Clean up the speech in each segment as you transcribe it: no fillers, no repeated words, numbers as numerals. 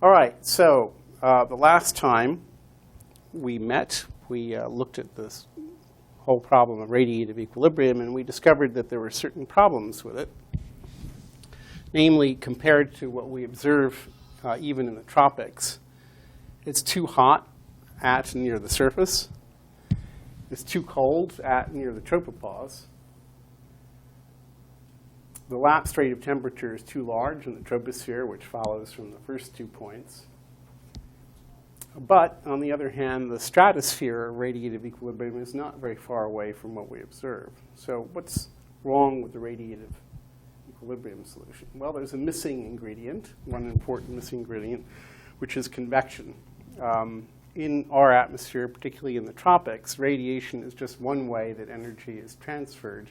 All right, so the last time we met, we looked at this whole problem of radiative equilibrium, and we discovered that there were certain problems with it, namely compared to what we observe even in the tropics. It's too hot at and near the surface. It's too cold at and near the tropopause. The lapse rate of temperature is too large in the troposphere, which follows from the first 2 points. But, on the other hand, the stratosphere radiative equilibrium is not very far away from what we observe. So what's wrong with the radiative equilibrium solution? Well, there's a missing ingredient, one important missing ingredient, which is convection. In our atmosphere, particularly in the tropics, radiation is just one way that energy is transferred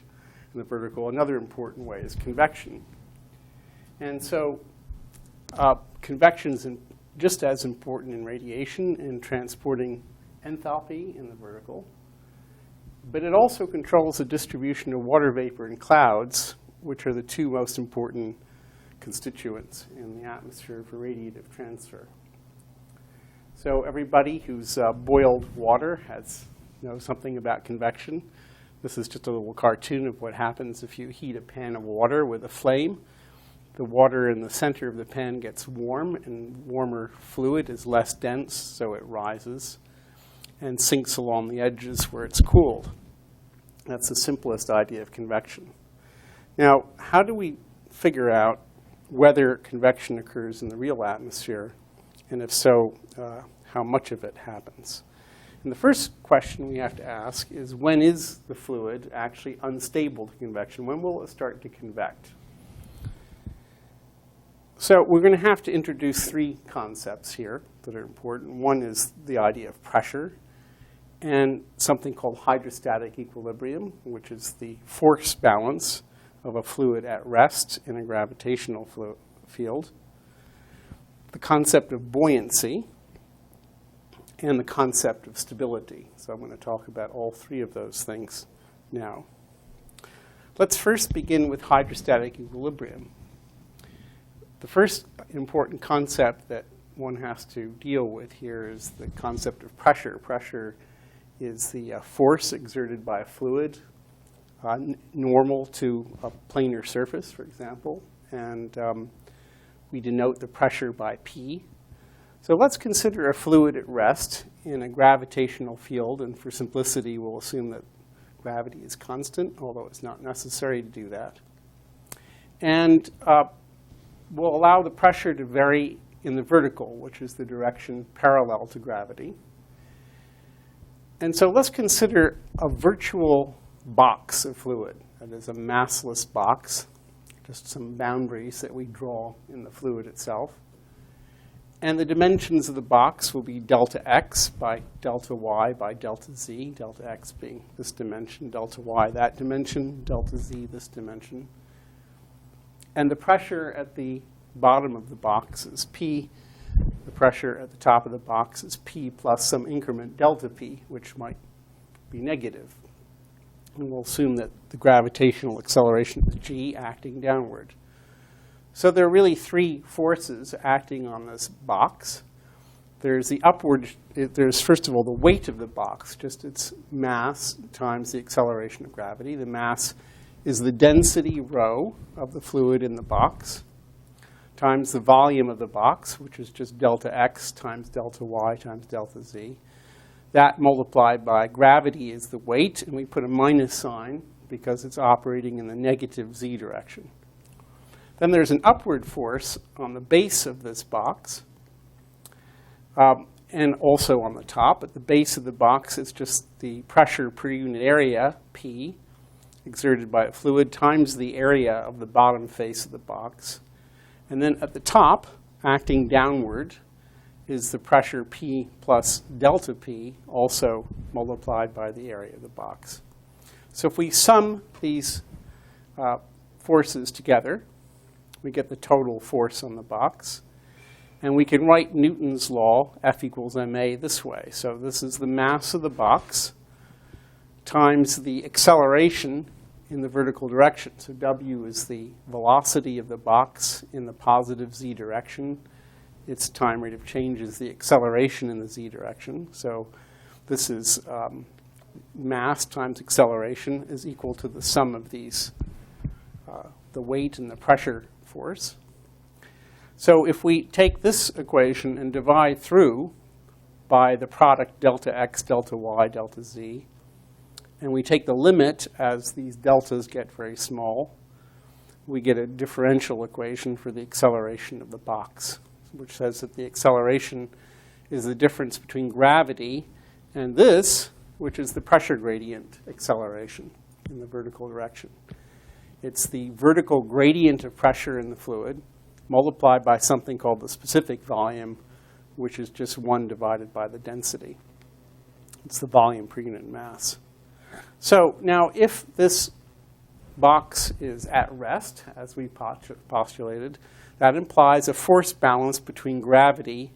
in the vertical. Another important way is convection. And so convection is just as important in radiation in transporting enthalpy in the vertical. But it also controls the distribution of water vapor in clouds, which are the two most important constituents in the atmosphere for radiative transfer. So everybody who's boiled water knows something about convection. This is just a little cartoon of what happens if you heat a pan of water with a flame. The water in the center of the pan gets warm, and warmer fluid is less dense, so it rises and sinks along the edges where it's cooled. That's the simplest idea of convection. Now, how do we figure out whether convection occurs in the real atmosphere, and if so, how much of it happens? And the first question we have to ask is, when is the fluid actually unstable to convection? When will it start to convect? So we're going to have to introduce three concepts here that are important. One is the idea of pressure, and something called hydrostatic equilibrium, which is the force balance of a fluid at rest in a gravitational field. The concept of buoyancy, and the concept of stability. So I'm going to talk about all three of those things now. Let's first begin with hydrostatic equilibrium. The first important concept that one has to deal with here is the concept of pressure. Pressure is the force exerted by a fluid, normal to a planar surface, for example, and we denote the pressure by P. So let's consider a fluid at rest in a gravitational field, and for simplicity, we'll assume that gravity is constant, although it's not necessary to do that. And we'll allow the pressure to vary in the vertical, which is the direction parallel to gravity. And so let's consider a virtual box of fluid. That is a massless box, just some boundaries that we draw in the fluid itself. And the dimensions of the box will be delta x by delta y by delta z, delta x being this dimension, delta y that dimension, delta z this dimension. And the pressure at the bottom of the box is P. The pressure at the top of the box is P plus some increment delta P, which might be negative. And we'll assume that the gravitational acceleration is G acting downward. So there are really three forces acting on this box. There's the upward, there's first of all the weight of the box, just its mass times the acceleration of gravity. The mass is the density rho of the fluid in the box times the volume of the box, which is just delta x times delta y times delta z. That multiplied by gravity is the weight, and we put a minus sign because it's operating in the negative z direction. Then there's an upward force on the base of this box, and also on the top. At the base of the box, it's just the pressure per unit area, P, exerted by a fluid, times the area of the bottom face of the box. And then at the top, acting downward, is the pressure P plus delta P, also multiplied by the area of the box. So if we sum these forces together, we get the total force on the box. And we can write Newton's law, F equals ma, this way. So this is the mass of the box times the acceleration in the vertical direction. So W is the velocity of the box in the positive z direction its time rate of change is the acceleration in the z direction. So this is mass times acceleration is equal to the sum of these, the weight and the pressure force. So if we take this equation and divide through by the product delta x, delta y, delta z, and we take the limit as these deltas get very small, we get a differential equation for the acceleration of the box, which says that the acceleration is the difference between gravity and this, which is the pressure gradient acceleration in the vertical direction. It's the vertical gradient of pressure in the fluid multiplied by something called the specific volume, which is just 1 divided by the density. It's the volume per unit mass. So now if this box is at rest, as we postulated, that implies a force balance between gravity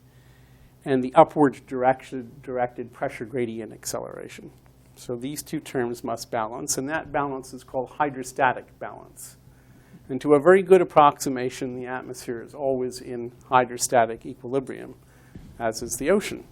and the upward directed pressure gradient acceleration. So these two terms must balance, and that balance is called hydrostatic balance. And to a very good approximation, the atmosphere is always in hydrostatic equilibrium, as is the ocean.